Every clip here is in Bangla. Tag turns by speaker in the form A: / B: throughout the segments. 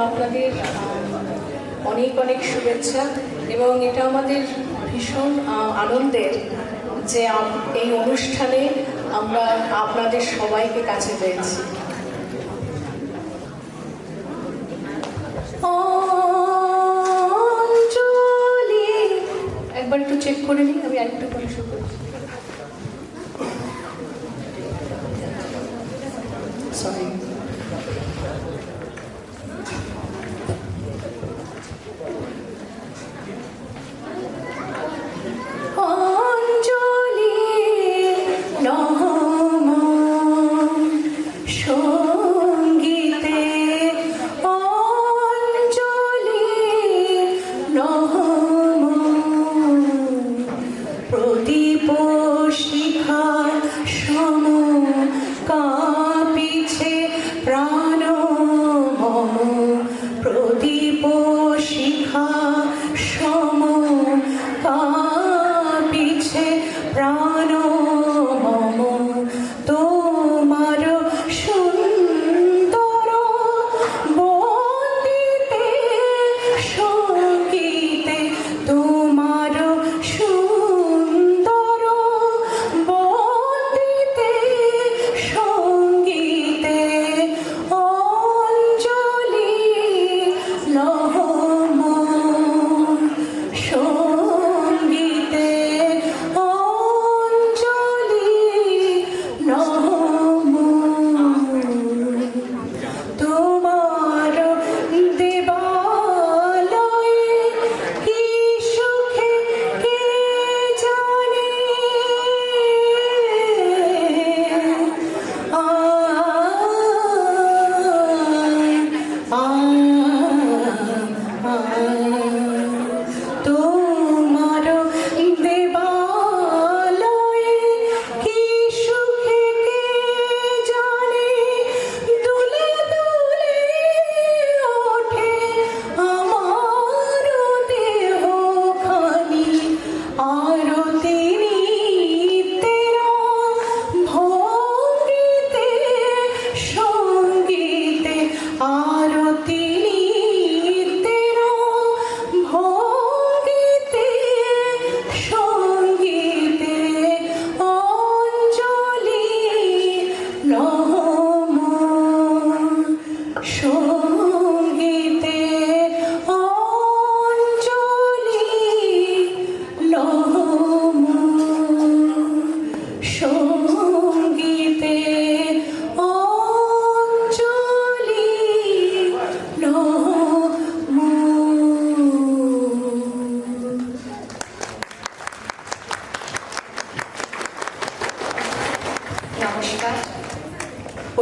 A: আপনাদের অনেক অনেক শুভেচ্ছা এবং এটা আমাদের ভীষণ আনন্দের যে এই অনুষ্ঠানে আমরা আপনাদের সবাইকে কাছে পেয়েছি। একবার একটু চেক করে নিই, আমি আরেকটু পরে শুরু করছি। সরি।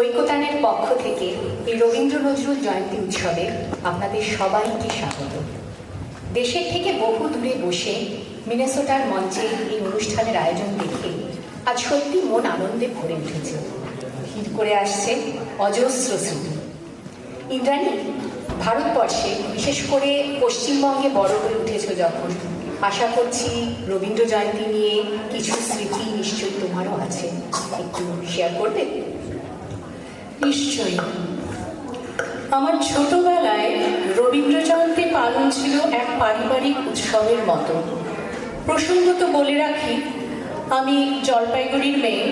A: ঐকতানের পক্ষ থেকে এই রবীন্দ্র নজরুল জয়ন্তী উৎসবে আপনাদের সবাইকে স্বাগত। দেশের থেকে বহু দূরে বসে মিনেসোটার মঞ্চে এই অনুষ্ঠানের আয়োজন দেখে আজ সত্যি মন আনন্দে ভরে উঠেছে। ভিড় করে আসছে অজস্র স্মৃতি। ইন্দ্রাণী, ভারতবর্ষে বিশেষ করে পশ্চিমবঙ্গে বড় হয়ে উঠেছ যখন, আশা করছি রবীন্দ্র জয়ন্তী নিয়ে কিছু স্মৃতি নিশ্চয়ই তোমারও আছে, একটু শেয়ার করবে?
B: নিশ্চয়ই। আমার ছোটবেলায় রবীন্দ্র জয়ন্তী পালন ছিল এক পারিবারিক উৎসবের মতো। প্রসঙ্গত বলে রাখি, আমি জলপাইগুড়ির মেয়ে,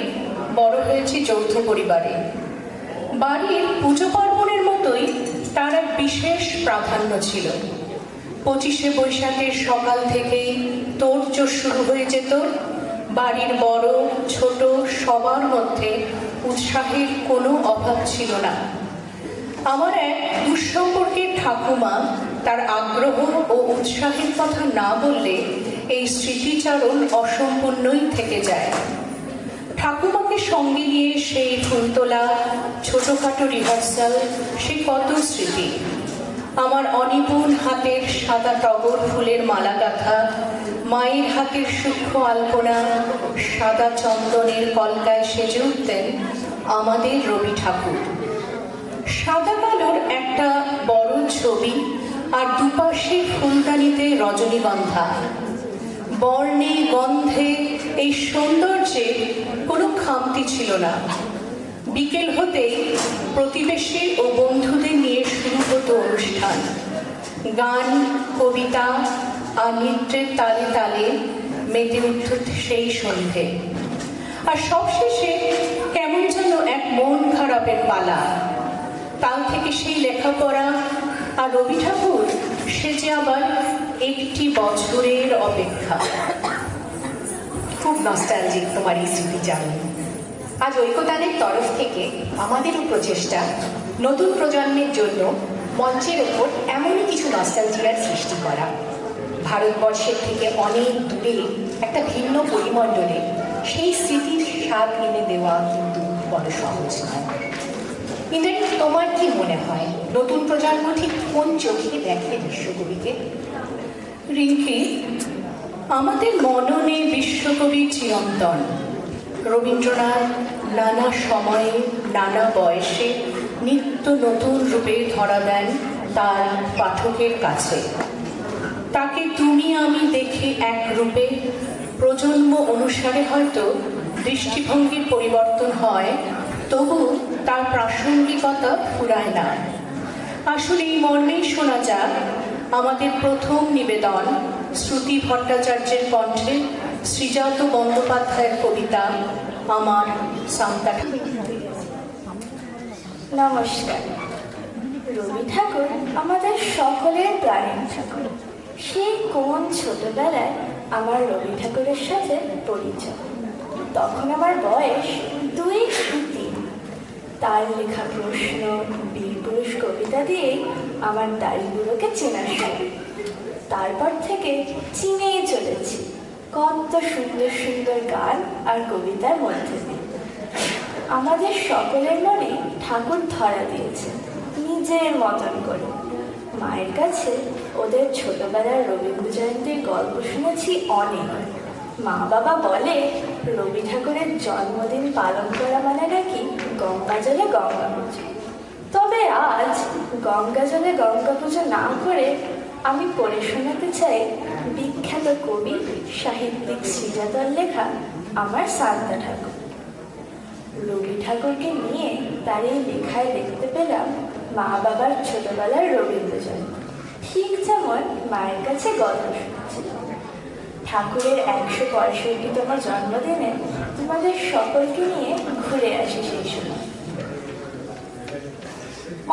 B: বড় হয়েছি যৌথ পরিবারে। বাড়ির পুজো পার্বণের মতোই তার এক বিশেষ প্রাধান্য ছিল। 25শে বৈশাখের সকাল থেকেই তোড়জোড় শুরু হয়ে যেত। বাড়ির বড় ছোট সবার মধ্যে উৎসাহের কোনো অভাব ছিল না। আমার এক দুঃসম্পর্কের ঠাকুমা তার আগ্রহ ও উৎসাহের কথা না বললে এই স্মৃতিচারণ অসম্পূর্ণই থেকে যায়। ঠাকুমাকে সঙ্গে নিয়ে সেই ফুলতোলা, ছোটোখাটো রিহার্সাল, সে কত স্মৃতি। আমার অনিপুণ হাতের সাদা টগর ফুলের মালা গাঁথা, মায়ের হাতের সূক্ষ্ম আলপনা, সাদা চন্দনের কলকায় সেজে উঠতেন আমাদের রবি ঠাকুর। সাদা কালোর একটা বড় ছবি আর দুপাশে ফুলদানিতে রজনীগন্ধা। বর্ণে গন্ধে এই সৌন্দর্যে কোনো খামতি ছিল না। বিকেল হতেই প্রতিবেশী ও বন্ধুদের নিয়ে শুরু হতো অনুষ্ঠান, গান, কবিতা আর নৃত্যের তালে তালে মেতে উঠত সেই সন্ধে। আর সবশেষে কেমন যেন এক মন খারাপের পালা। কাল থেকে সেই লেখাপড়া, আর রবি ঠাকুর সে যে আবার একটি বছরের অপেক্ষা।
A: খুব নস্টালজিক তোমার এই স্মৃতিচারণ। আজ ঐকতানের তরফ থেকে আমাদেরও প্রচেষ্টা নতুন প্রজন্মের জন্য মঞ্চের ওপর এমনই কিছু নস্টালজিয়ার সৃষ্টি করা। ভারতবর্ষের থেকে অনেক দূরে একটা ভিন্ন পরিমণ্ডলে সেই স্মৃতির স্বাদ এনে দেওয়া কিন্তু বড় সহজ নয়। ইন্দ্রাণী, তোমার কি মনে হয় নতুন প্রজন্ম ঠিক কোন চোখে দেখে বিশ্বকবিকে?
B: রিঙ্কি, আমাদের মননে বিশ্বকবি চিরন্তন। রবীন্দ্রনাথ নানা সময়ে নানা বয়সে নিত্য নতুন রূপে ধরা দেন তার পাঠকের কাছে। তাকে তুমি আমি দেখি এক রূপে, প্রজন্ম অনুসারে হয়তো দৃষ্টিভঙ্গির পরিবর্তন হয়, তবু তার প্রাসঙ্গিকতা ফুরায় না। আসলে এই মর্মেই শোনা যাক আমাদের প্রথম নিবেদন শ্রুতি ভট্টাচার্যের কণ্ঠে শ্রীজাত বন্দ্যোপাধ্যায়ের কবিতা আমার সান্তা।
C: নমস্কার। রবি ঠাকুর আমাদের সকলের প্রাণের ঠাকুর। সেই কোন ছোটবেলায় আমার রবি ঠাকুরের সাথে পরিচয়। তখন আমার বয়স 2-3। তার লেখা প্রশ্ন, বীরপুরুষ কবিতা দিয়েই আমার দাড়িগুলোকে চেনা শুরু। তারপর থেকে চিনেই চলেছি কত সুন্দর সুন্দর গান আর কবিতার মধ্যে দিয়ে। আমাদের সকলের মনে ঠাকুর ধরা দিয়েছে নিজের মতন করে। মায়ের কাছে ওদের ছোটবেলার রবীন্দ্র জয়ন্তীর গল্প শুনেছি অনেক। মা বাবা বলে রবি ঠাকুরের জন্মদিন পালন করা মানে নাকি গঙ্গা জলে গঙ্গা পুজো। তবে আজ গঙ্গা জলে গঙ্গা পুজো না করে আমি পড়ে শোনাতে চাই বিখ্যাত কবি সাহিত্যিক শ্রীজাতর লেখা আমার সান্তা ঠাকুর। রবি ঠাকুরকে নিয়ে তার এই লেখায় দেখতে পেলাম মা বাবার ছোটবেলার রবীন্দ্র জয়ন্তী, ঠিক যেমন মায়ের কাছে গল্প শুনেছিল। ঠাকুরের 165তম জন্মদিনে তোমাদের সকলকে নিয়ে ঘুরে আসি সেই সময়।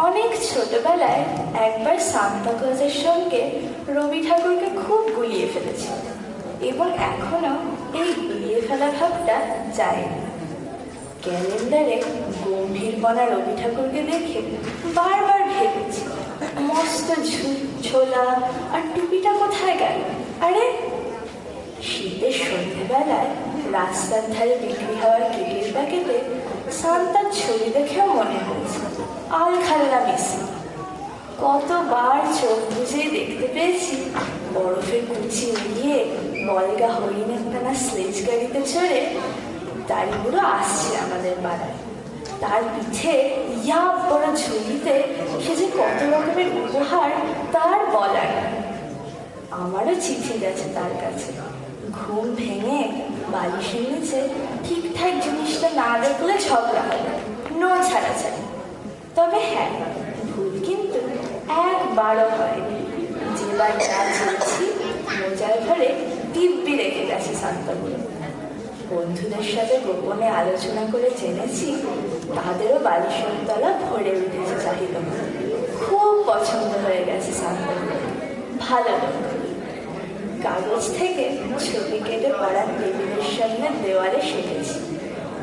C: অনেক ছোটবেলায় একবার সান্তা ক্লজের সঙ্গে রবি ঠাকুরকে খুব গুলিয়ে ফেলেছি, এবং এখনো এই গুলিয়ে ফেলা ভাবটা যায়নি। ক্যালেন্ডারে গম্ভীরপনা রবি ঠাকুরকে দেখে বারবার ভেবেছি মস্ত ঝোলা আর টুপিটা কোথায় গেল। আরে শীতের সন্ধ্যেবেলায় রাস্তার ধারে বিক্রি হওয়ার কেকের প্যাকেটে সান্তার ছবি দেখেও মনে হয়েছে আল খাল্লা মিশি। কতবার চোখ বুঝে দেখতে পেয়েছি বরফের কুচি উড়িয়ে বলগা হরিণের টানা স্লেজ গাড়িতে চড়ে দাড়িগুলো আসছে আমাদের পাড়ায়। তার পিঠে ইয়া বড় ঝুলিতে সে যে কত রকমের উপহার তার বলার। আমারও চিঠি গেছে তার কাছে। ঘুম ভেঙে বালিশের নিচে ঠিকঠাক জিনিসটা না দেখলে ঝগড়া হবে, নো ছাড়াছাড়ি। তবে হ্যাঁ, ভুল কিন্তু একবারও হয়নি। যেবার যা চেয়েছি মোজার ঘরে দিব্যি রেখে গেছে সান্তাগুলো। বন্ধুদের সাথে গোপনে আলোচনা করে জেনেছি তাদেরও বালিশের তলা ভরে উঠেছে চাহিদা। খুব পছন্দ হয়ে গেছে সান্তাগুলো, ভালো লোক। কাগজ থেকে ছবি কেটে পাড়ার টেবিলের সামনে দেওয়ালে সেটেছি।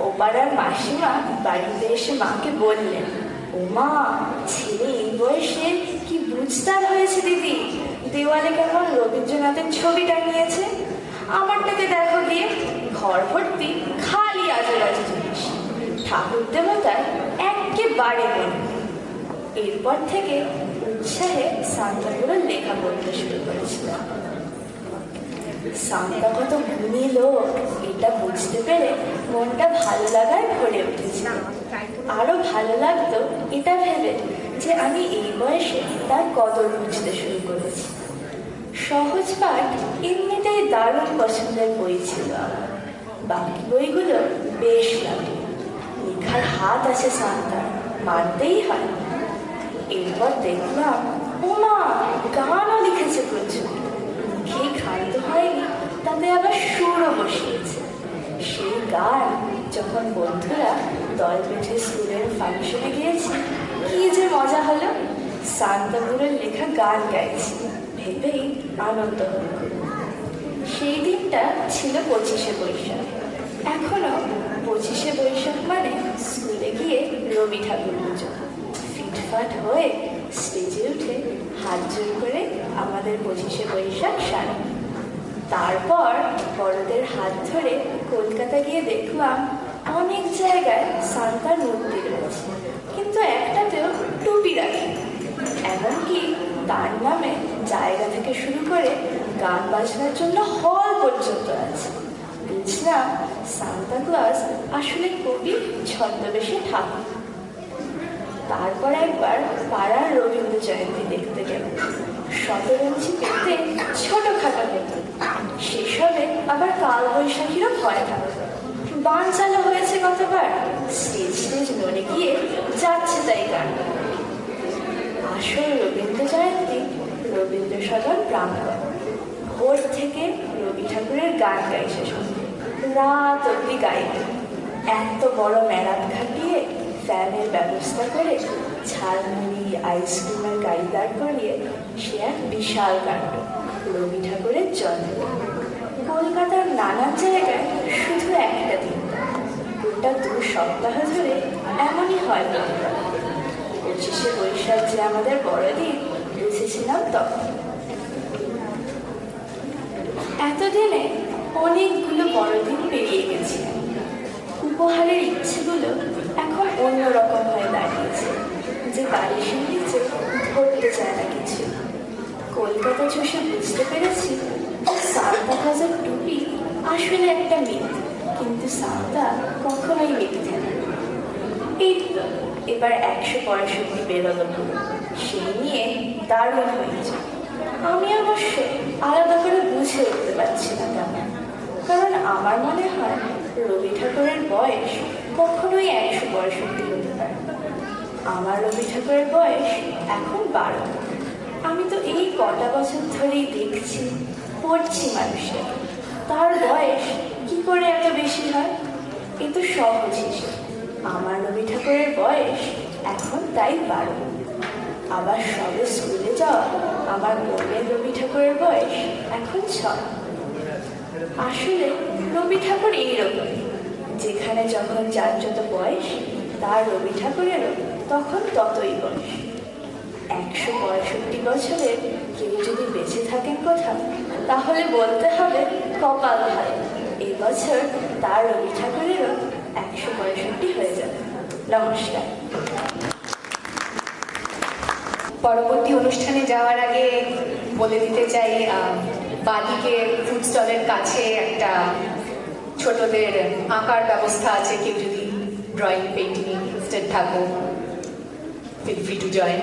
C: ও পাড়ার মাসিমা বাড়িতে এসে মাকে বললেন, ও মা, ছেলে এই বয়সে কি বুঝতার হয়েছে দিদি, দেওয়ালে কেমন রবীন্দ্রনাথের ছবি টাঙিয়েছে। আমারটাকে দেখো গিয়ে, ঘর ভর্তি খালি আজেবাজে জিনিস, ঠাকুর দেবতার একেবারে মনে। এরপর থেকে উৎসাহে সান্তাগুলো লেখা পড়তে শুরু করেছিলাম। সান্তা কত গুণী লোক এটা বুঝতে পেরে মনটা ভালো লাগায় ভরে উঠেছিল। আরো ভালো লাগতো এটা ভেবে যে আমি এই বয়সে তার কদর বুঝতে শুরু করেছি। সহজ পাঠ এমনিতেই দারুণ পছন্দের বই ছিল আমার। বাকি বইগুলো বেশ লাগে। লেখার হাত আছে সান্তার, মানতেই হয়। এরপর দেখলাম ওমা গানও লিখেছে প্রচুর। খেয়ে ক্ষান্ত হয়নি, তাতে আবার সুরও বসিয়েছে। সেই গান যখন বন্ধুরা দল বেঁধে স্কুলের ফাংশনে গিয়েছি, কি যে মজা হলো। শান্তাপুরের লেখা গান গাইছি ভেবেই আনন্দ হল। সেই দিনটা ছিল 25শে বৈশাখ। এখনো 25শে বৈশাখ মানে স্কুলে গিয়ে রবি ঠাকুর পুজো। ফিটফাট হয়ে স্টেজে উঠে হাত জোর করে আমাদের 25শে বৈশাখ সারা। তারপর বড়দের হাত ধরে কলকাতা গিয়ে দেখলাম অনেক জায়গায় সান্তার মূর্তি রয়েছে, কিন্তু একটাতেও টুপি রাখে। এমনকি তার নামে জায়গা থেকে শুরু করে গান বাজনার জন্য হল পর্যন্ত আছে। বুঝলাম সান্তা ক্লজ আসলে কবি ছদ্মবেশে ঠাকুর। তারপর একবার পাড়ার রবীন্দ্র জয়ন্তী দেখতে গেল। 17 ইঞ্চি পেতে ছোটখাটো হতো, সেসবে আবার কালবৈশাখীরও ভয় থাকত। বান চালু হয়েছে কতবার, স্টেজ নড়ে গিয়ে যাচ্ছে তাই গান। আসল রবীন্দ্র জয়ন্তী রবীন্দ্র সদন প্রাঙ্গণ। ভোর থেকে রবি ঠাকুরের গান গাই শেষ হবে, রাত অব্দি গাইবে। এত বড় মেলাত খাটিয়ে ফ্যানের ব্যবস্থা করে ঝালমুড়ি আইসক্রিমের গাড়ি দাঁড় করিয়ে সে এক বিশাল কাণ্ড। রবি ঠাকুরের জন্ম কলকাতার নানান জায়গায় শুধু একটা দিন, গোটা 2 সপ্তাহ ধরে এমনই হয়। 25শে বৈশাখ যে আমাদের বড়দিন, বুঝেছিলাম তখন। এতদিনে অনেকগুলো বড়দিন পেরিয়ে গেছে। উপহারের ইচ্ছেগুলো এখন অন্যরকম হয়ে দাঁড়িয়েছে, যে বালিশের নিচে ধরতে চায় না কিছু। কলকাতা চষে বুঝতে পেরেছি সান্তা ক্লজের টুপি আসলে একটা মিথ, কিন্তু সান্তা কখনোই মিথ্যে না। এই তো এবার 165 বেরোলো পুরো, সেই নিয়ে দারুণ হয়েছে। আমি অবশ্য আলাদা করে বুঝে উঠতে পারছি না তেমন, কারণ আমার মনে হয় রবি ঠাকুরের বয়স কখনোই 165 হতে পারে। আমার রবি ঠাকুরের বয়স এখন 12। আমি তো এই কটা বছর ধরেই দেখছি পড়ছি মানুষের, তার বয়স কি করে এত বেশি হয়। এ তো সহজ হিসেব। আমার রবি ঠাকুরের বয়স এখন তাই 12। আবার সবে স্কুলে যাওয়া আমার বোনের রবি ঠাকুরের বয়স এখন 6। আসলে রবি ঠাকুর এইরকম, যেখানে যখন যার যত বয়স, তার রবি ঠাকুরেরও তখন ততই বয়স। 165 বছরের কেউ যদি বেঁচে থাকেন কোথাও, তাহলে বলতে হবে কপাল ভালো, এই বছর তার রবি ঠাকুরেরও 165 হয়ে যাবে। নমস্কার।
A: পরবর্তী অনুষ্ঠানে যাওয়ার আগে বলে দিতে চাই, বাদিকে ফুড স্টলের কাছে একটা ছোটদের আঁকার ব্যবস্থা আছে। কেউ যদি ড্রয়িং পেন্টিং ইন্টারেস্টেড থাকো, ফিল ফ্রি টু জয়েন।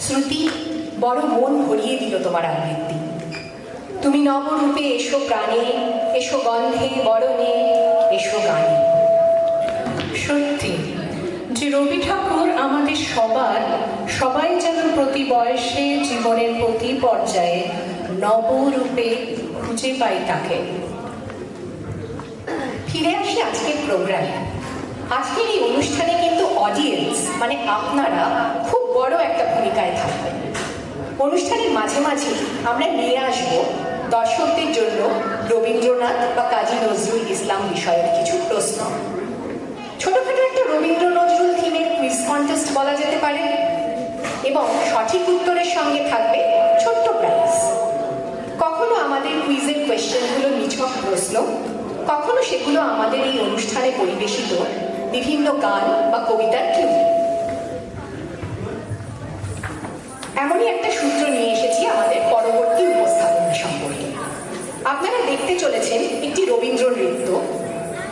A: শ্রুতি বড় মন ভরিয়ে দিল তোমার আবৃত্তি। তুমি নবরূপে এসো প্রাণে, এসো গন্ধে বরণে, এসো গানে।
B: সত্যি যে রবি ঠাকুর আমাদের সবাই যেন প্রতি বয়সে জীবনের প্রতি পর্যায়ে নবরূপে খুঁজে পাই তাকে।
A: ফিরে আসি আজকের প্রোগ্রামে। আজকের এই অনুষ্ঠানে কিন্তু অডিয়েন্স মানে আপনারা খুব বড় একটা ভূমিকায় থাকবেন। অনুষ্ঠানের মাঝে মাঝে আমরা নিয়ে আসব দর্শকদের জন্য রবীন্দ্রনাথ বা কাজী নজরুল ইসলাম বিষয়ের কিছু প্রশ্ন। ছোটখাটো একটা রবীন্দ্র নজরুল থিমের কুইজ কন্টেস্ট বলা যেতে পারে, এবং সঠিক উত্তরের সঙ্গে থাকবে ছোট্ট প্রাইজ। কখনো আমাদের কুইজের কোয়েশ্চেনগুলো নিছক প্রশ্ন, কখনো সেগুলো আমাদের এই অনুষ্ঠানে পরিবেশিত বিভিন্ন গান বা কবিতার ক্লু। এমনই একটা সূত্র নিয়ে এসেছি আমাদের পরবর্তী উপস্থাপনা সম্পর্কে। আপনারা দেখতে চলেছেন একটি রবীন্দ্র নৃত্য।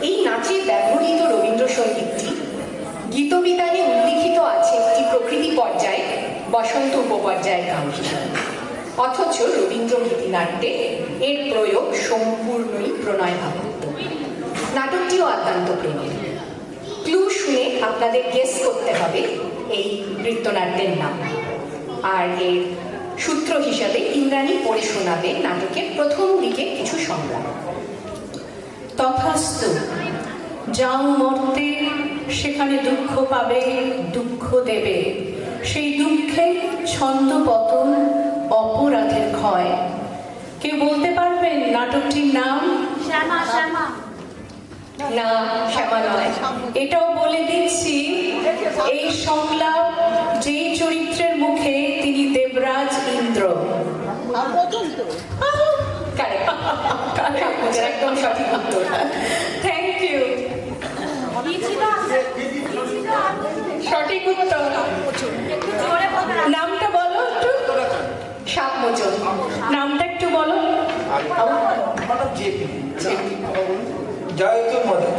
A: এই নাচে ব্যবহৃত রবীন্দ্রসঙ্গীতটি গীতবিতানে উল্লিখিত আছে একটি প্রকৃতি পর্যায়ে বসন্ত উপপর্যায়ের গান হিসাবে, অথচ রবীন্দ্র গীতিনাট্যে এর প্রয়োগ সম্পূর্ণই প্রণয় ভাবাত্মক। নাটকটিও অত্যন্ত প্রেমের। ক্লু শুনে আপনাদের গেস করতে হবে এই নৃত্যনাট্যের নাম। আর এর সূত্র হিসাবে ইন্দ্রাণী পড়ে শোনাবে নাটকের প্রথম দিকে কিছু সংগ্রাম।
B: তথাস্তু, যাও মর্তে সেখানে দুঃখ পাবে, দুঃখ দেবে, সেই দুঃখে ছন্দ পতন, অপরাধের ক্ষয়। কেউ বলতে পারবেন নাটকটির নাম?
C: শ্যামা শ্যামা।
A: না, শ্যামা নয়।
B: এটাও বলে দিচ্ছি, এই সংলাপ যেই চরিত্রের মুখে তিনি দেবরাজ ইন্দ্র।
A: Correct. একদম সঠিক উত্তর।
B: Thank you. সঠিক উত্তর। নামটা বলো একটু।
A: সাপমোচন।
B: নামটা একটু বলো।
D: Joytu Modak.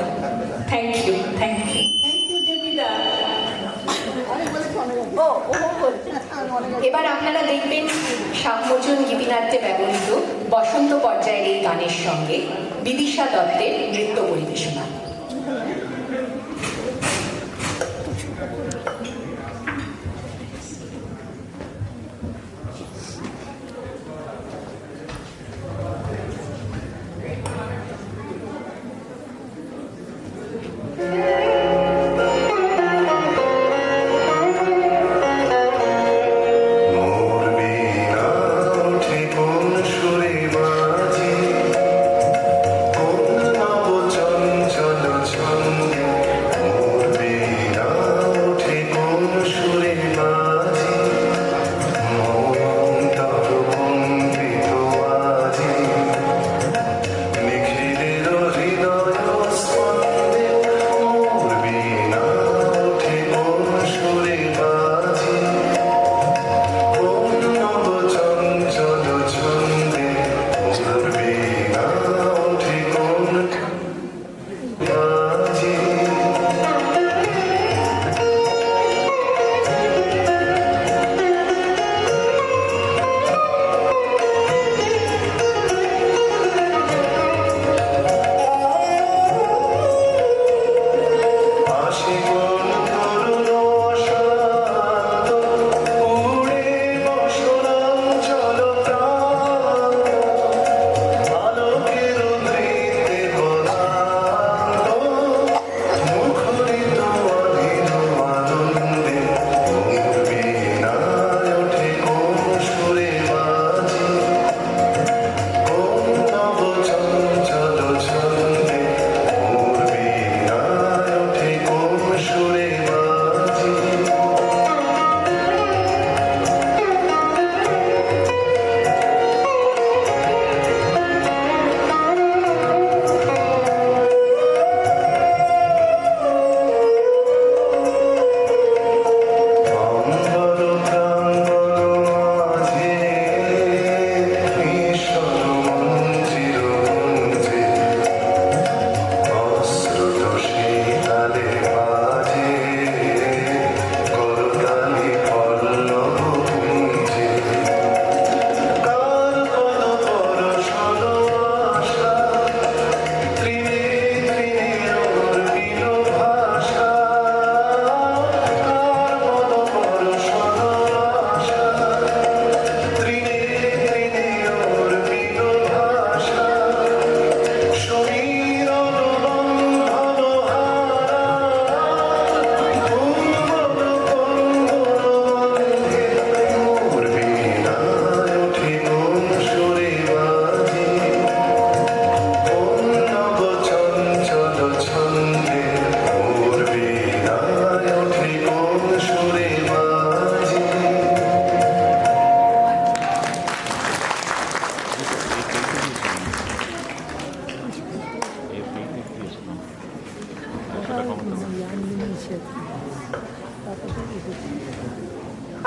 B: Thank you, thank you, thank you জেবিদা।
A: এবার আপনারা দেখবেন সাপমোচন গীতিনাট্যে ব্যবহৃত বসন্ত পর্যায়ের এই গানের সঙ্গে বিদিশা দত্তের নৃত্য পরিবেশনা।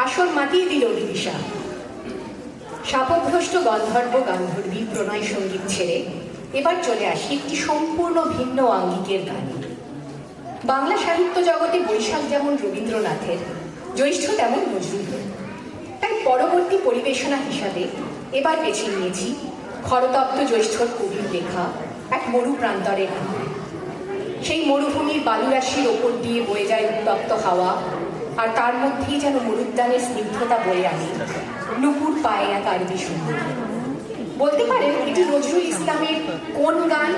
A: আসর মাতিয়ে দিল বিদিশা। শাপগ্রস্ত গন্ধর্ব গান্ধর্বী প্রণয় সঙ্গীত ছেড়ে এবার চলে আসি একটি সম্পূর্ণ ভিন্ন আঙ্গিকের গানে। বাংলা সাহিত্য জগতে বৈশাখ যেমন রবীন্দ্রনাথের, জ্যৈষ্ঠ তেমন নজরুলের। তাই পরবর্তী পরিবেশনা হিসাবে এবার বেছে নিয়েছি খরতপ্ত জ্যৈষ্ঠর কবির লেখা এক মরু প্রান্তরের গান। সেই মরুভূমির বালুরাশির ওপর দিয়ে বয়ে যায় উত্তপ্ত হাওয়া, আর তার মধ্যেই যেন মরুদ্যানের স্নিগ্ধতা বয়ে আনে নুপুর পায়ে এক আরবি সুন্দর। বলতে পারেন এটি নজরুল ইসলামের কোন গান?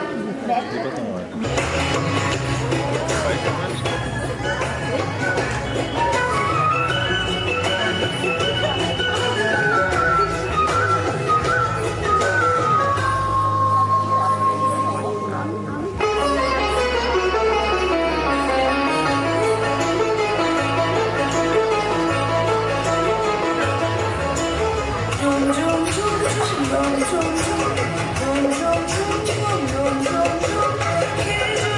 C: Rum, rum, rum, rum, rum, rum, rum, rum, rum, rum, rum, rum, rum,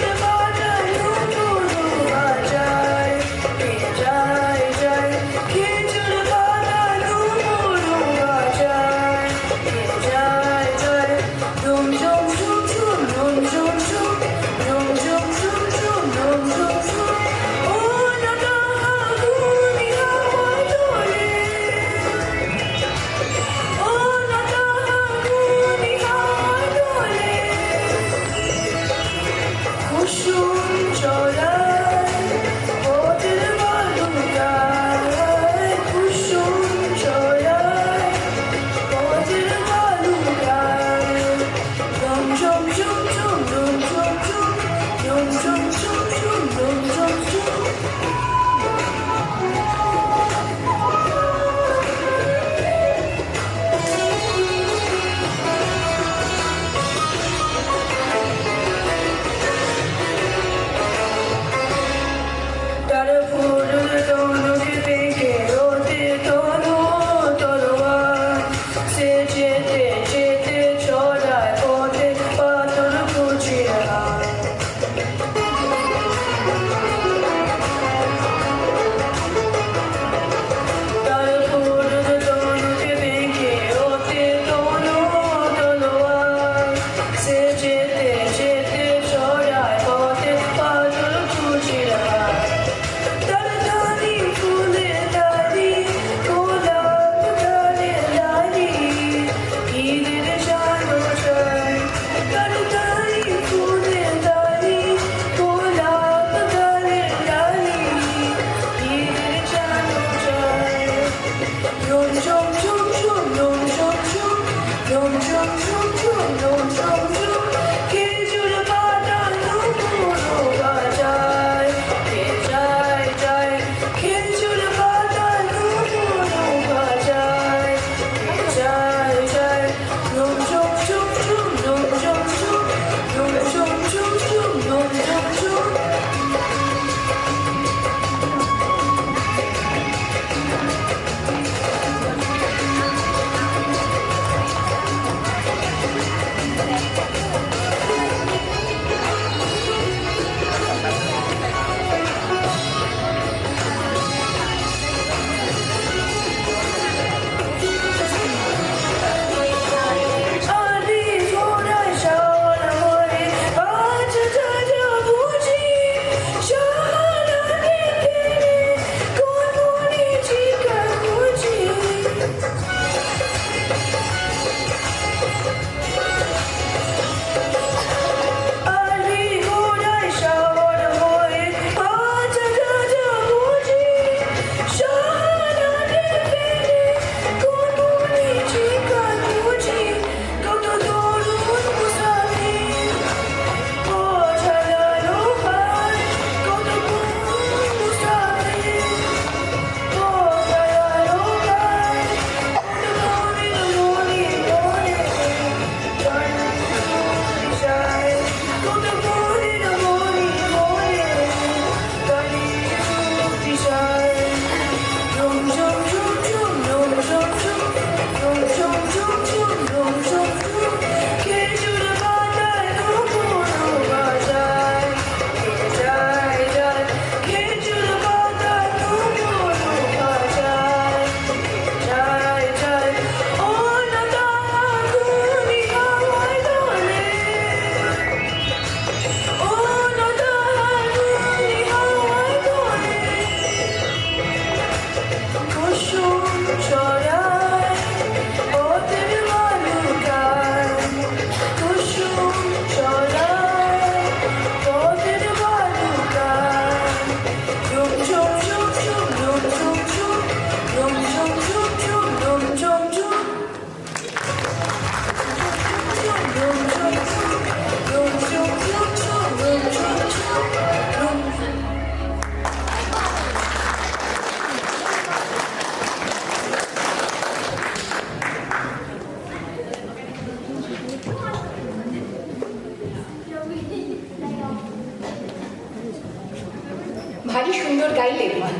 A: ভারী সুন্দর গাইলে বিধি।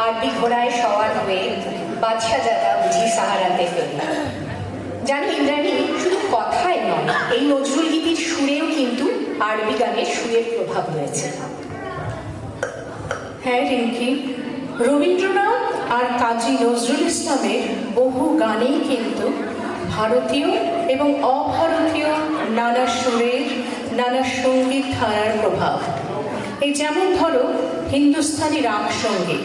A: আরবি ঘোড়ায় সওয়ার হয়ে বাদশাহ জাদা বুঝি সাহারাতে ফেলে। জানি ইন্দ্রাণী, শুধু কথায় নয়, এই নজরুল গীতির সুরেও কিন্তু আরবি গানের সুরের প্রভাব রয়েছে।
B: হ্যাঁ রিঙ্কি, রবীন্দ্রনাথ আর কাজী নজরুল ইসলামের বহু গানেই কিন্তু ভারতীয় এবং অভারতীয় নানা সুরের, নানা সঙ্গীত ধারার প্রভাব। এই যেমন ধরো হিন্দুস্তানি রাগ সঙ্গীত,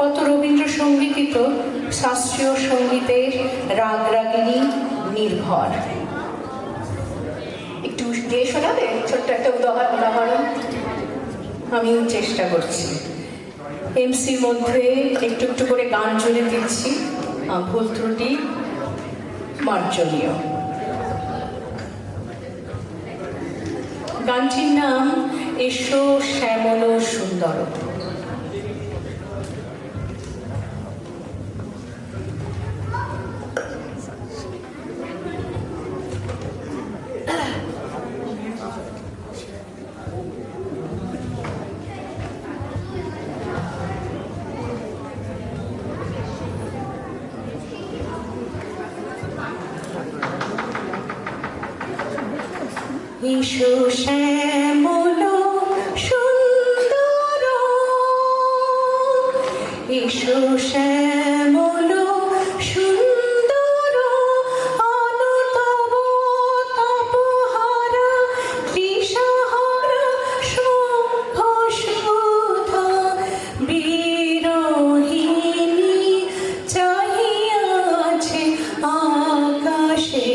B: কত রবীন্দ্রসঙ্গীতই তো শাস্ত্রীয় সঙ্গীতের রাগ রাগিনী নির্ভর।
A: একটু দিয়ে শোনাবে ছোট্ট একটা উদাহরণ?
B: আমিও চেষ্টা করছি। এমসির মধ্যে একটু একটু করে গান জুড়ে দিচ্ছি, ভুল ত্রুটি মার্জনীয়। গানটির নাম এসো শ্যামল সুন্দর। এসো শ্যামল সুন্দর, এসো শ্যামল সুন্দর, অনুতব তপহারা দিশাহারা শম্ভ সুধা বিরোহিণী চাহিয়াছে আকাশে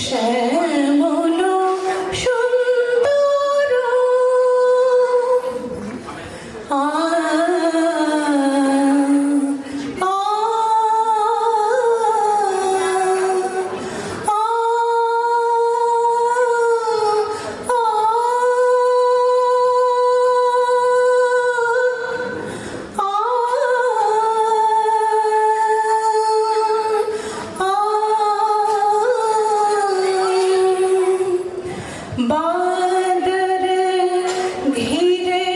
B: শ্যামল সুন্দর। বাদর ঘিরে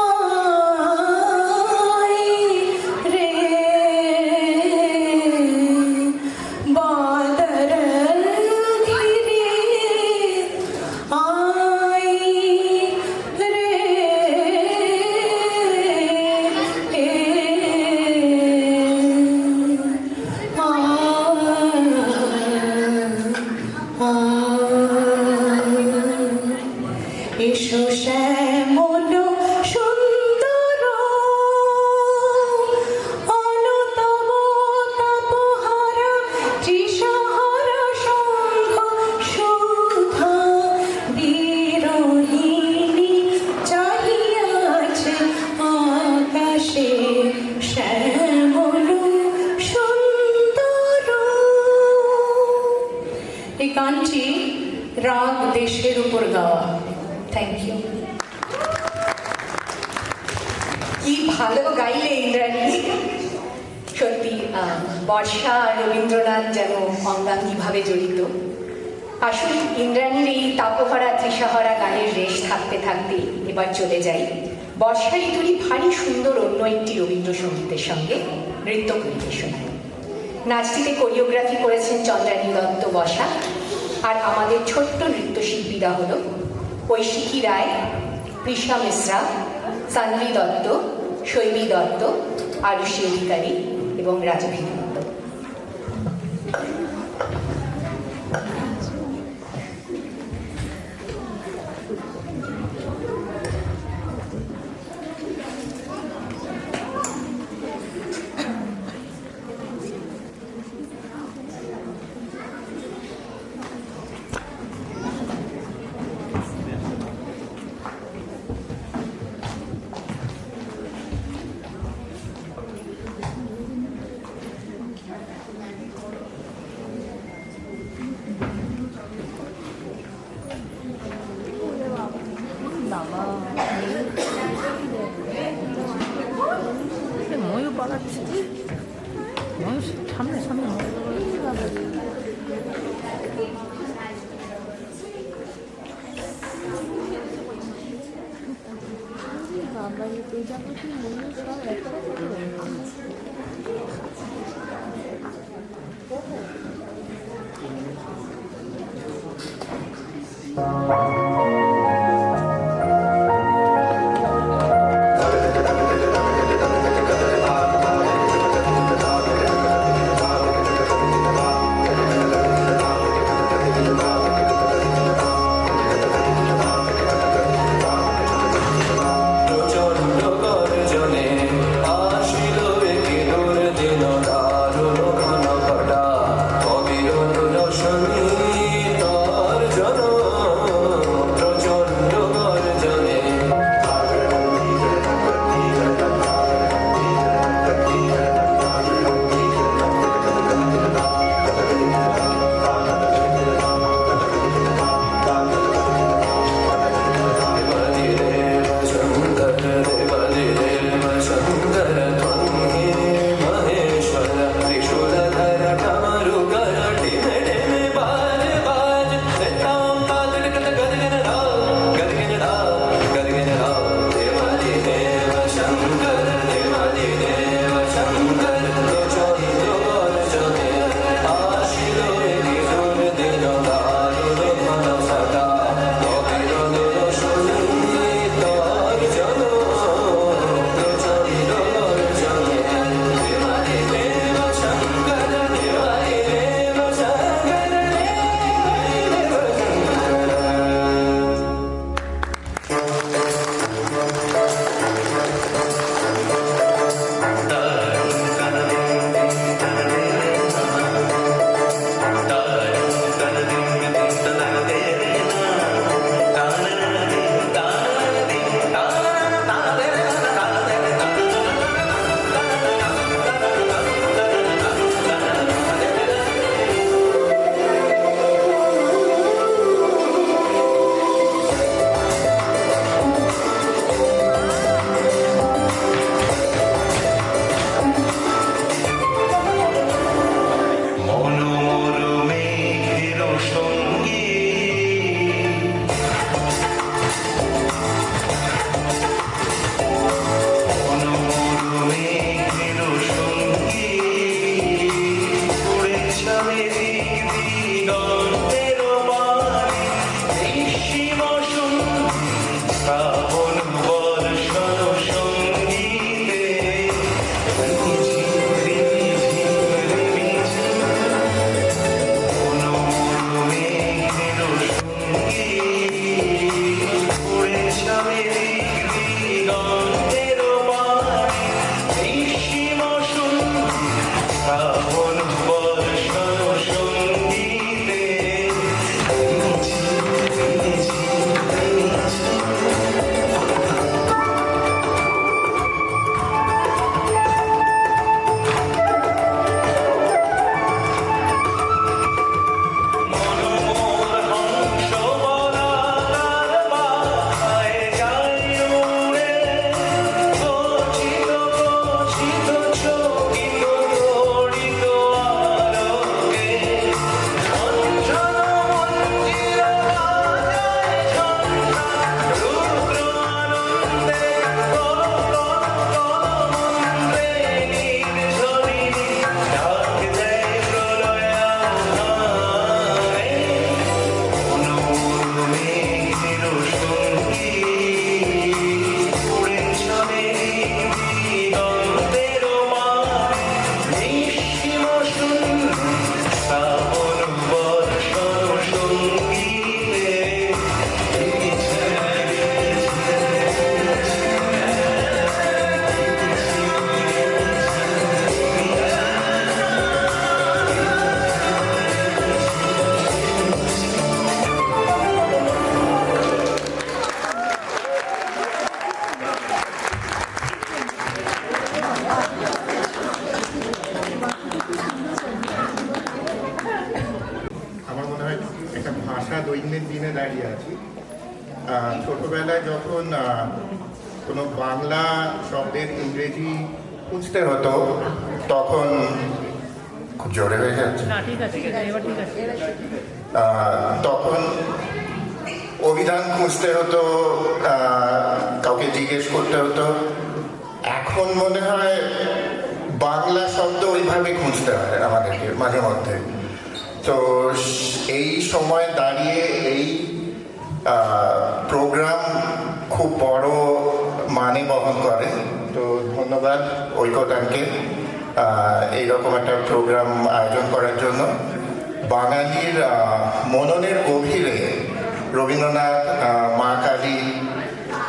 B: আয় রে, বাদর ঘিরে আয় রে, এসো শ্যামল সুন্দর, অনুতব তপহারা তৃষাহারা শঙ্খ সুধা বিরোহিণী চাহিয়াছে আকাশে শ্যামল সুন্দর। এই গানটি রাগ দেশের উপর গাওয়া। Thank you.
A: কি ভালো গাইলে ইন্দ্রাণী। সত্যি বর্ষা আর রবীন্দ্রনাথ যেন অঙ্গাঙ্গিভাবে জড়িত। আসলে ইন্দ্রাণীর এই তাপহারা তৃষাহারা গানের রেশ থাকতে থাকতে এবার চলে যাই বর্ষা ঋতুরই ভারী সুন্দর অন্য একটি রবীন্দ্রসঙ্গীতের সঙ্গে নৃত্য পরিবেশনায়। নাচটিতে কোরিওগ্রাফি করেছেন চন্দ্রানী দত্ত বসা, আর আমাদের ছোট্ট নৃত্যশিল্পীরা হলো ঐশিকী রায়, কৃষ্ণা মিশ্রা, সানভি দত্ত, শৈবী দত্ত, আরুষি অধিকারী এবং রাজভী দত্ত।
D: ময়ূর পালাচ্ছে, ময়ূর সামনে সামনে বাঙালি প্রজাপতি ময়ূর সব একসাথে
E: প্রচণ্ড গর্জনে আসিল একে দূর দিন দারুণ ঘন ঘটা অবিরত রোশনী তার জন প্রচণ্ড গর্জনে देवादिदेव शंकर देवादिदेव शंकर त्वं महेश्वर त्रिशूलधर डमरुकर टिमे टिमे बाज बाज तां तादृगत गदगनरा गदगनरा गदगनरा देवादिदेव शंकर देवादिदेव शंकर प्रचण्ड गर्जने आशिल एके दूर दिन दारुण घन सदा অবিরত রোশনী তার জন প্রচণ্ড গর্জনে দেবাদিদেব শঙ্কর দেবাদিদেব শঙ্কর দেবাদিদেব শঙ্কর
F: মনোমরমেঘের সঙ্গী মনোমরমেঘের সঙ্গী উড়েছে দিগন্তের বাণী নিঃসীম শ্রাবণ বর্ষণ সঙ্গীতে ঝিম ঝিম ঝিম মনোমরমেঘের সঙ্গী উড়েছে দিগন্তের বাণী নিঃসীম শ্রাবণ বর্ষণ সঙ্গীতে ঝিম ঝিম ঝিম মনোমোর হংস বলাকার বাহায় যায় উড়ে গচ্ছিত গচ্ছিত চকিত তড়িত আলোকে ঝনঝন মঞ্জিল বাজায় ঝনঝন রুদ্র আনন্দে কল কল কল মন্ত্রে নির্ঝরিণী ডাক দেয় প্রলয়াহারে মনোমরমেঘের সঙ্গী উড়েছে দিগন্তের বাণী নিঃসীম শ্রাবণ বর্ষণ সঙ্গীতে
G: আমার মনে হয় একটা ভাষা দৈনন্দিন দিনে দাঁড়িয়ে আছি। ছোটবেলায় যখন কোনো বাংলা শব্দের ইংরেজি খুঁজতে হতো তখন খুব জোরে হয়ে যাচ্ছে
D: না ঠিক আছে এবার ঠিক আছে
G: তখন অভিধান খুঁজতে হতো কাউকে জিজ্ঞেস করতে হতো। এখন মনে হয় বাংলা শব্দ ওইভাবে খুঁজতে হয় আমাদেরকে মাঝে মধ্যে। তো এই সময় দাঁড়িয়ে এই প্রোগ্রাম খুব বড় মানে বহন করে। তো ধন্যবাদ ঐকতানকে এইরকম একটা প্রোগ্রাম আয়োজন করার জন্য। বাঙালির মননের গভীরে রবীন্দ্রনাথ, মা কালী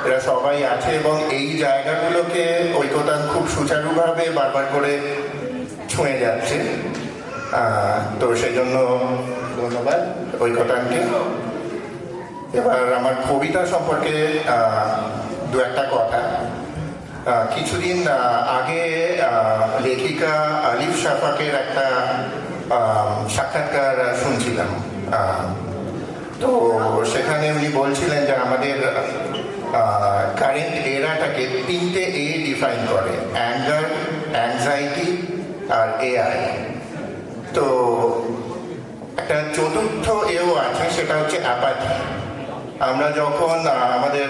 G: এরা সবাই আছে এবং এই জায়গাগুলোকে ঐকতান খুব সুচারুভাবে বারবার করে ছুঁয়ে যাচ্ছে। তো সেই জন্য ধন্যবাদ ঐকতানকে। এবার আমার কবিতা সম্পর্কে দু একটা কথা। কিছুদিন আগে লেখিকা আলিফ শাফাকের একটা সাক্ষাৎকার শুনছিলাম। তো সেখানে উনি বলছিলেন যে আমাদের কারেন্ট এরাটাকে 3টে এ ডিফাইন করে: অ্যাঙ্গার, অ্যাংজাইটি আর এআই। তো একটা চতুর্থ এও আছে, সেটা হচ্ছে অ্যাপাথি। আমরা যখন আমাদের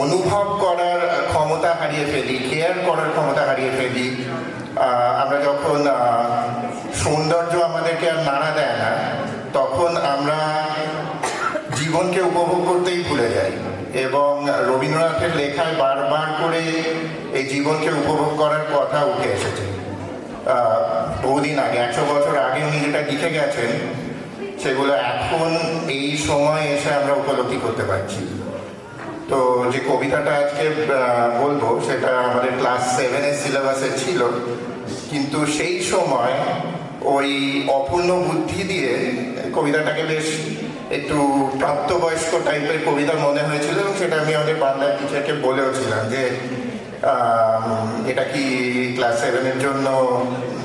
G: অনুভব করার ক্ষমতা হারিয়ে ফেলি, কেয়ার করার ক্ষমতা হারিয়ে ফেলি, আমরা যখন সৌন্দর্য আমাদেরকে আর নাড়া দেয় না, তখন আমরা জীবনকে উপভোগ করতেই ভুলে যাই। এবং রবীন্দ্রনাথের লেখায় বারবার করে এই জীবনকে উপভোগ করার কথা উঠে এসেছে। বহুদিন আগে, 100 বছর আগে উনি যেটা লিখে গেছেন, সেগুলো এখন এই সময় এসে আমরা উপলব্ধি করতে পারছি। তো যে কবিতাটা আজকে বলবো সেটা আমাদের ক্লাস 7-এর সিলেবাসে ছিল, কিন্তু সেই সময় ওই অপূর্ণ বুদ্ধি দিয়ে কবিতাটাকে বেশ একটু প্রাপ্তবয়স্ক টাইপের কবিতা মনে হয়েছিল এবং সেটা আমি আমাদের বাংলা টিচারকে বলেওছিলাম যে এটা কি ক্লাস 7-এর জন্য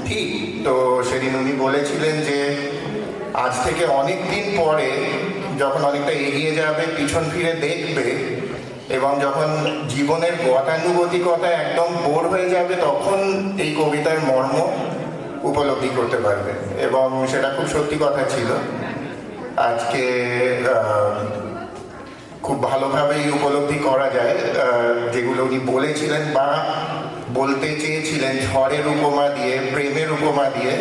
G: ঠিক। তো সেদিন উনি বলেছিলেন যে আজ থেকে অনেক দিন পরে যখন অনেকটা এগিয়ে যাবে, পিছন ফিরে দেখবে এবং যখন জীবনের গতানুগতিকতা একদম বোর হয়ে যাবে, তখন এই কবিতার মর্ম উপলব্ধি করতে পারবে। এবং সেটা খুব সত্যি কথা ছিল। আজকে খুব ভালোভাবেই উপলব্ধি করা যায় যেগুলো উনি বলেছিলেন বা বলতে চেয়েছিলেন ঝড়ের উপমা দিয়ে, প্রেমের উপমা দিয়ে।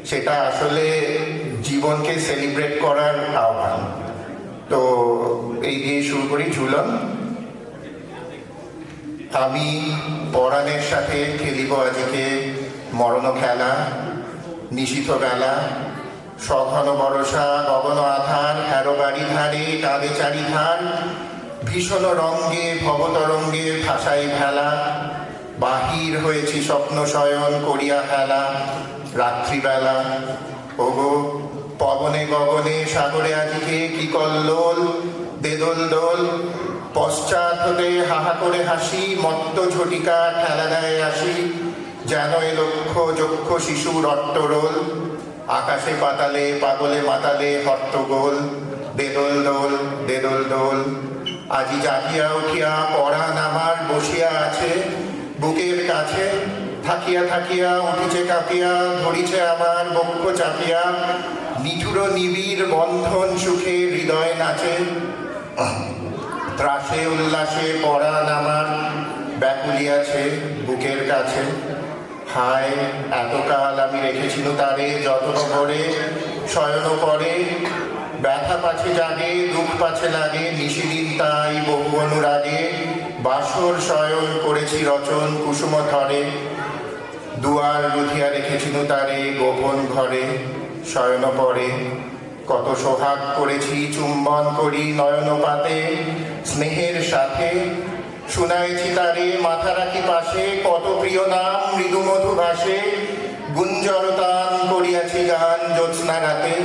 G: সেটা আসলে জীবনকে সেলিব্রেট করার আহ্বান। তো এই দিয়ে শুরু করি ঝুলন। আমি পরাণের সাথে খেলিব আজকে মরণ খেলা, নিশীথ বেলা, সঘন বরষা, গগন আধার, হেরো বাড়ি ধারে, কাঁদে চারিধার, ভীষণ রঙ্গে ভবতরঙ্গে ভাষাই ভেলা, বাহির হয়েছি স্বপ্ন শয়ন করিয়া হেলা, রাত্রিবেলা। ওগো পবনে গগনে সাগরে আজকে কি কল্লোল, দেদোল দোল, পশ্চাৎ হতে হাহা করে হাসি, মত্ত ঝটিকা ঠেলা দেয় আসি, যেন এ লক্ষ যক্ষ শিশুর অট্টরোল, আকাশে পাতালে পাগলে মাতালে হট্টগোল, দেদোল দোল দেদোল দোল। আজি জাগিয়া উঠিয়া পরাণ আমার বসিয়া আছে বুকের কাছে, থাকিয়া থাকিয়া উঠিছে কাঁপিয়া, ধরিছে আমার বক্ষ চাপিয়া, নিঠুর নিবিড় বন্ধন সুখে হৃদয় নাচে, ত্রাসে উল্লাসে পরাণ আমার ব্যাকুলিয়াছে বুকের কাছে। হায় এতকাল আমি রেখেছিল তারে যত্ন করে, শয়ন করে, ব্যথা পাছে জাগে, দুঃখ পাছে লাগে, নিশিদিন তাই বহু অনুরাগে, বাসর শয়ন করেছি রচন কুসুম ধরে, দুয়ার রুধিয়া রেখেছিল তারে গোপন ঘরে, শয়ন পরে। কত সোহাগ করেছি চুম্বন করি নয়ন পাতে, স্নেহের সাথে শুনাইছি তারে মাথা রাখি পাশে, কত প্রিয় নাম মৃদু মধু ভাসে, গুঞ্জরতান করিয়াছি গান জ্যোৎস্না রাতে,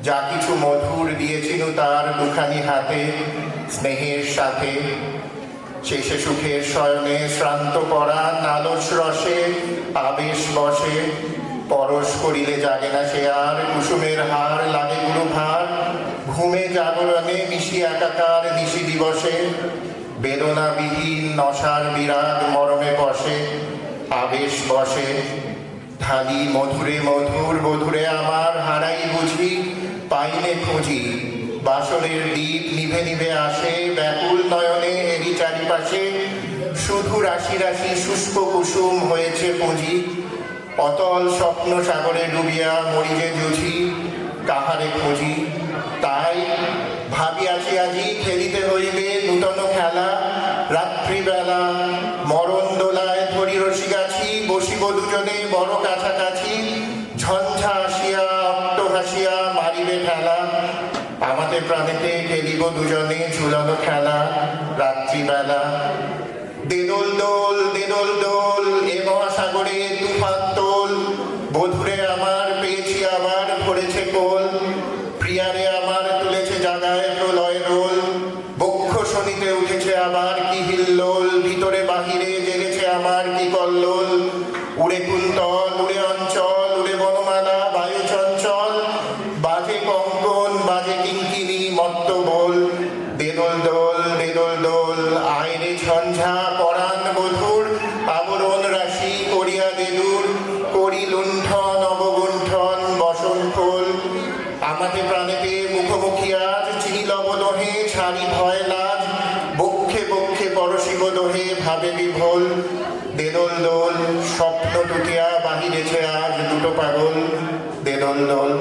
G: যা কিছু মধুর দিয়েছিল তার দুখানি হাতে, স্নেহের সাথে। শেষে সুখের শয়নে শ্রান্ত পরাণ আলস রসে আবেশ বসে, পরশ করিলে জাগে না সে আর, কুসুমের হার লাগে গুরু ভার, ঘুমে জাগরণে মিশি একাকার নিশি দিবসে, বেদনাবিহীন নশার বিরাগ মরমে বসে, আবেশ বসে। ঢালি মধুরে মধুর মধুরে আমার হারাই বুঝি, পাইনে খুঁজি, বাসনের দ্বীপ নিভে নিভে আসে, ব্যাকুল নয়নে এরি চারিপাশে চারিপাশে শুধু রাশি রাশি শুষ্ক কুসুম হয়েছে পুঁজি, অতল স্বপ্ন সাগরে ডুবিয়া মরিজে জুঝি, কাহারে খুঁজি। তাই ভাবিয়াছি আজি খেলিতে হইবে নূতন খেলা, রাত্রিবেলা মরণ দোলায় ধরি রশি গাছি, বসিব দুজনে বড় কাছাকাছি, ঝঞ্ঝা আসিয়া অট্ট হাসিয়া মারিবে ঠেলা, আমাদের প্রাণেতে খেলিব দুজনে ঝুলানো খেলা, রাত্রিবেলা। দেদোল দোল দেদোল দোল এ মহাসাগরে তুফান তোল, বধুরে আমার পেয়েছি আবার ভরেছে কোল, প্রিয়ারে আমার তুলেছে জাগায় প্রলয় রোল, বক্ষ শনিতে উঠেছে আবার কি হিল্লোল, ভিতরে বাহিরে জেগেছে আমার কি কল্লোল, উড়ে কুন্তল উড়ে অঞ্চল উড়ে বনমালা বায়ু চঞ্চল, বাজে কঙ্কন বাজে কিঙ্কিনি মত্ত বল, দেদোল দোল দেদোল দোল আইরে ঝঞ্ঝা পরাণ বধুর, আবরণ রাশি করিয়া দেদুর, করি লুণ্ঠন অবগুণ্ঠন বসন খোল, আমাকে প্রাণেতে মুখোমুখি আজ চিনি লবদোহে ছাড়ি ভয় লাজ, বক্ষে বক্ষে পরশিব দোহে ভাবে বিভোল, দেদোল দোল স্বপ্ন টুটিয়া বাহিরেছে আজ দুটো পাগল, দেদোল দোল।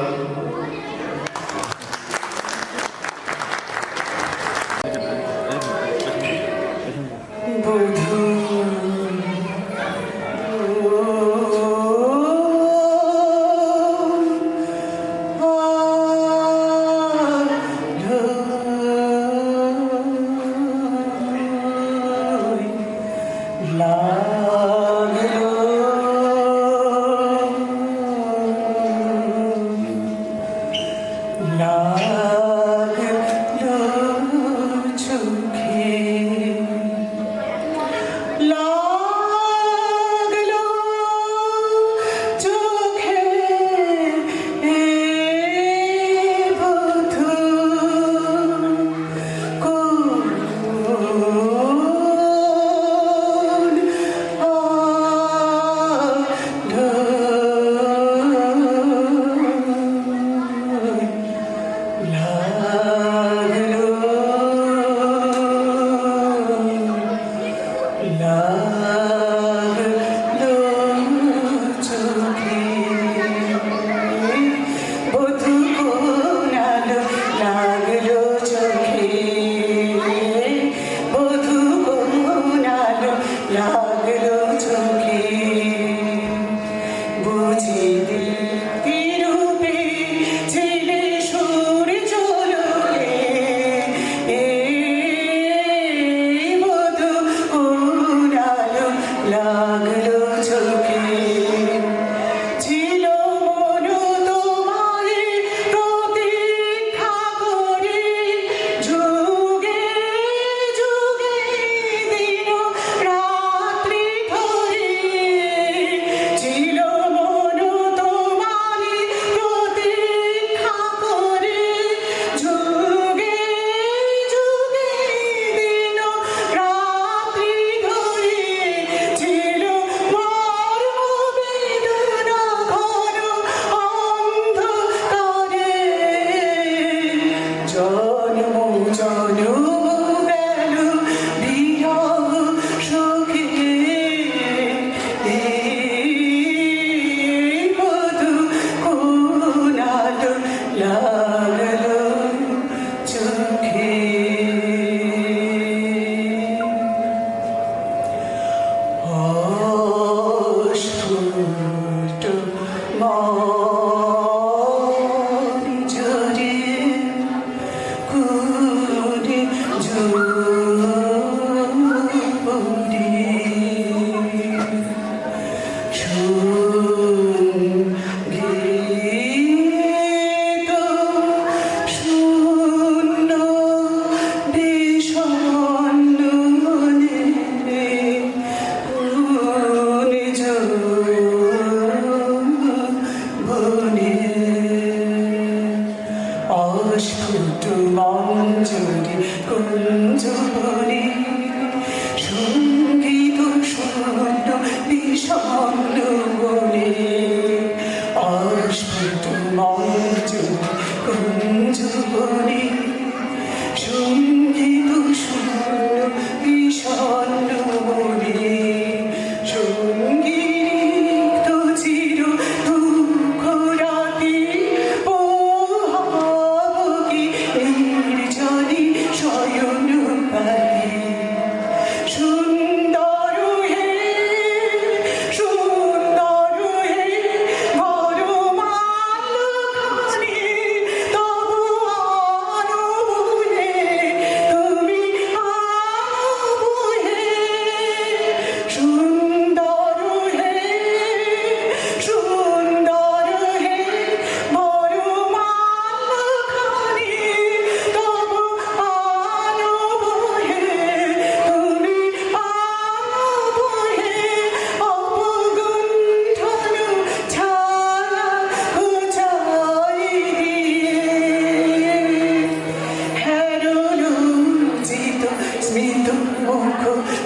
B: মুখ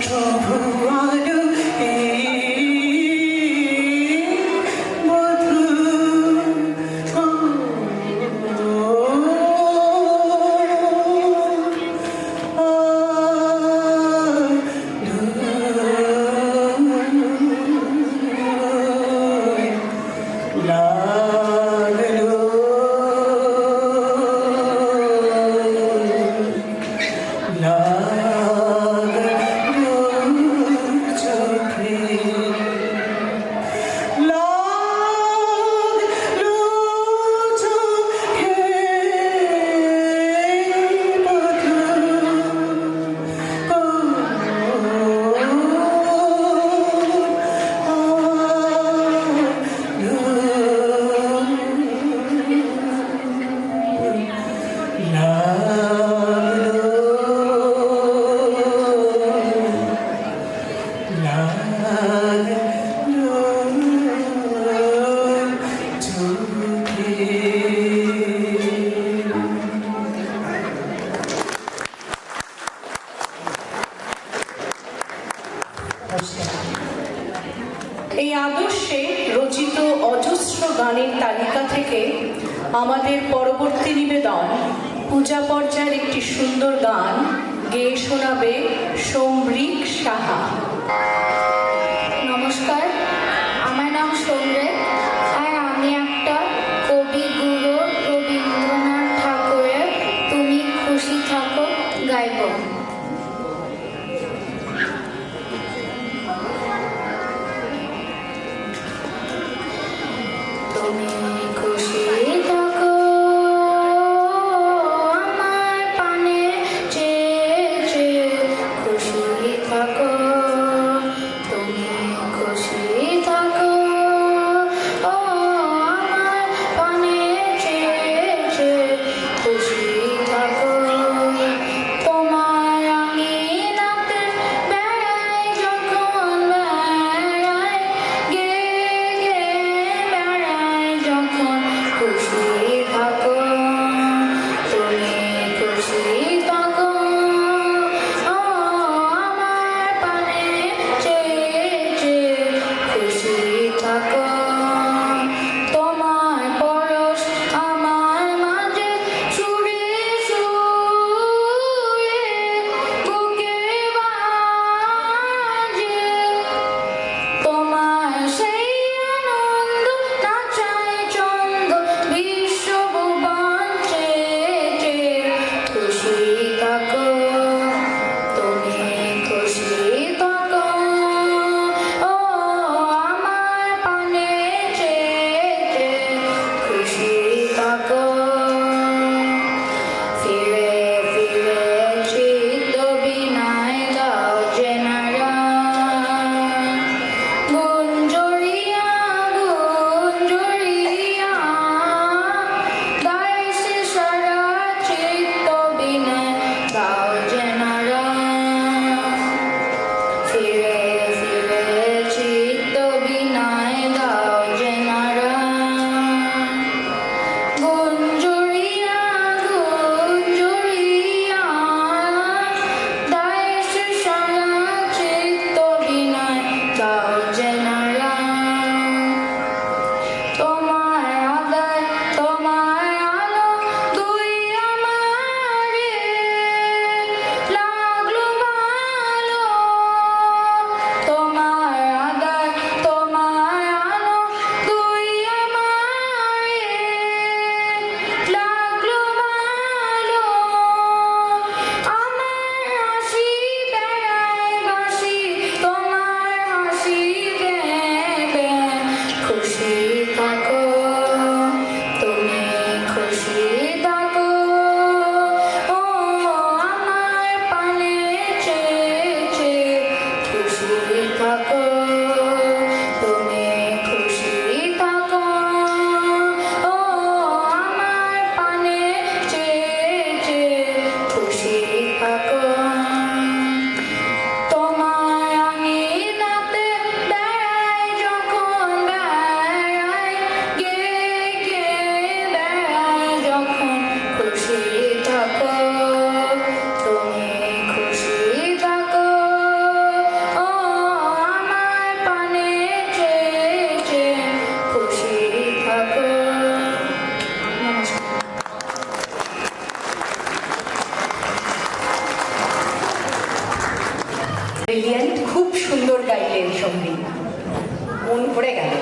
B: শুভ আলো মধু লাগলো লাগলো চোখে লাগলো চোখে মধু এই আদর্শে রচিত অজস্র গানের তালিকা থেকে আমাদের পরবর্তী নিবেদন পূজা পর্যায়ের একটি সুন্দর গান গেয়ে শোনাবে সৌম্রিক সাহা।
H: নমস্কার, আমার নাম সৌম্রিক আর আমি একটা কবিগুরু রবীন্দ্রনাথ ঠাকুরের তুমি খুশি থাকো গাইব। তুমি খুশি থাকো আমার পানে চেয়ে চেয়ে, খুশি থাকো তুমি খুশি থাকো ও আমার পানে চেয়ে চেয়ে, খুশি থাকো। তোমার আঙিনাতে বেড়াই যখন বেড়াই, গে গে বেড়াই যখন, খুশি থাকো তুমি খুশি থাকো ও আমার পানে চেয়ে চেয়ে, খুশি থাকো। তোমার পরশ আমার মাঝে সুরে সুরে বুকে বাজে, তোমার সেই আনন্দ নাচায় চন্দ বিশ্বভুবন চেয়ে চেয়ে, খুশি থাকো তুমি খুশি থাকো ও আমার পানে চেয়ে চেয়ে, খুশি থাকো। ফিরে ফিরে চিত্ত বিনায় দাও যে নারায়ণ, গুঞ্জরিয়া গুঞ্জরিয়া গাইছে সারা চিত্ত বিনায় দাও যে নারায়ণ। ফিরে ফিরে চিত্ত বিনায় দাও যে নারায়ণ, গুঞ্জরিয়া গুঞ্জরিয়া গাইছে সারা চিত্ত বিনায় দাও যে নারায়ণ। তোমার আদায় তোমার আলো দুই আমারে লাগলো ভালো, তোমার আদায় তোমার আলো দুই আমারে লাগলো ভালো। আমার হাসি বেড়ায় বাসি তোমার হাসি গেবে, খুশি থাকো তুমি খুশি থাকো ও আমার পানে চেয়ে চেয়ে, খুশি থাকো তুমি খুশি থাকো ও আমার পানে চেয়ে চেয়ে, খুশি থাকো। তোমার আঙিনাতে বেড়াই যখন বেড়াই, গে গে বেড়াই যখন, খুশি থাকো তুমি খুশি থাকো
A: ব্রিলিয়ান্ট, খুব সুন্দর গাইলেন সঙ্গীত, মন ভরে গেল।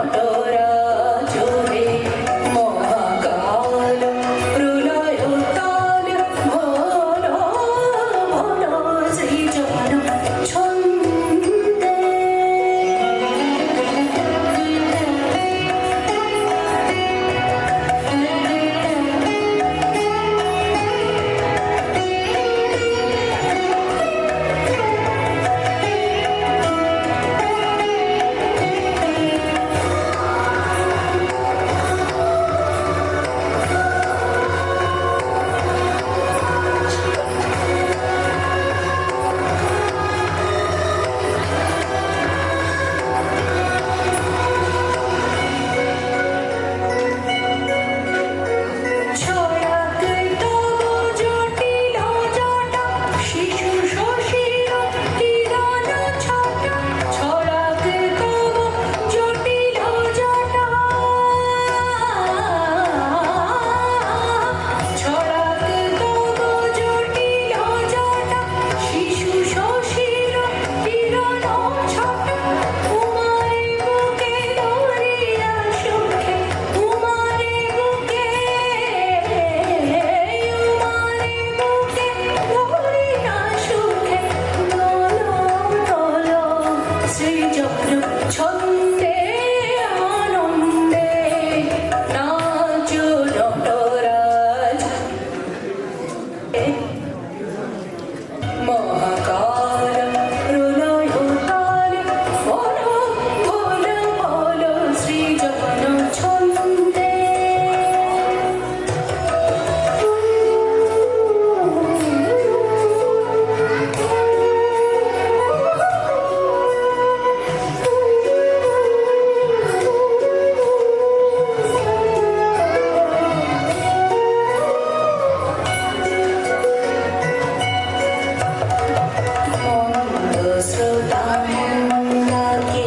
B: নটরাজ হে মহাকাল প্রলয় কাল ভোল ভোল সৃজন ছন্দে। ছড়াতে তব জটিল জটা শিশু শশীর কিরণ ছটা। ছড়াতে তব জটিল জটা ছড়াতে তব জটিল জটা শিশু শশীর কিরণ ছটা। উমারে বুকে ধরিয়া সুখে উমারে বুকে উমারে বুকে ধরিয়া সুখে দোল দোল শ্রীচক্র ছন্দে আনন্দে নাচ নটরাজ মহাকাল প্রলয় কাল ভোল ভোল ভোল সৃজন ছন্দে। শ্রোতা মন্দাকে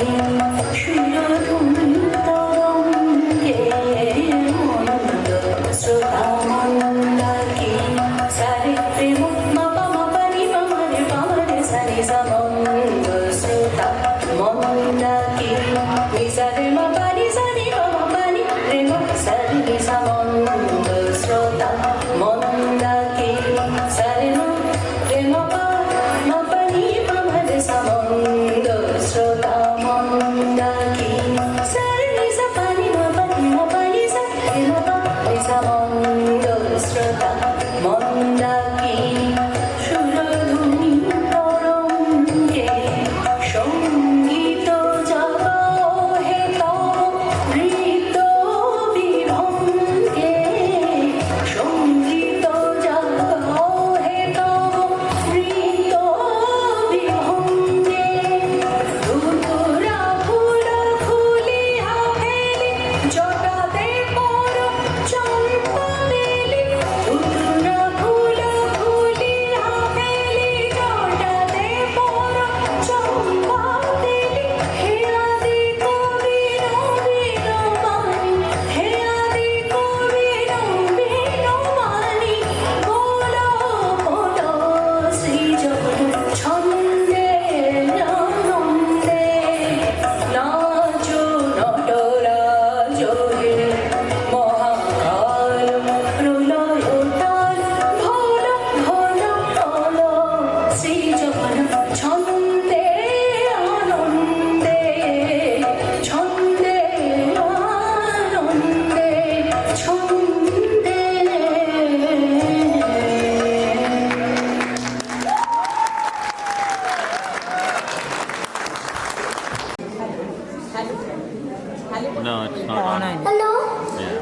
B: সুরধুনী তরঙ্গে মন্দ শ্রোতা মন্দাকে সারে প্রেম মাপা মাপানি মামারে পামারে সারে সমন্দ শ্রোতা মন্দাকে নিসারে মাপানি সারে মাপানি প্রেম সারে সমন্দ শ্রোতা মন্দাকে সারে প্রেম মাপানি পামারে সমন্দ শ্রোতা মন্দাকে সারে নিসা পানি মাপানি মাপানি সারে মাপানি সমন্দ শ্রোতা মন্দাকে সুরধুনী তরঙ্গে সঙ্গীত জাগাও হে তব হৃদ বিভঙ্গে। সঙ্গীত জাগাও হে তব হৃদ বিভঙ্গে। ধুতুরা ফুল ফুলিয়া ফেলি জটাতে পর চম্পা বেলি। ধুতুরা ফুল ফুলিয়া ফেলি জটাতে পর চম্পা বেলি। হে আদি কবি নবীন বাণী হে আদি কবি নবীন বাণী বল বল সৃজন ছন্দে আনন্দে নাচ নটরাজ হে মহাকাল প্রলয় কাল ভোল ভোল ভোল সৃজন ছন্দে আনন্দে ছন্দে আনন্দে ছন্দে।
I: No, it's not on.
H: Hello?
I: Yeah.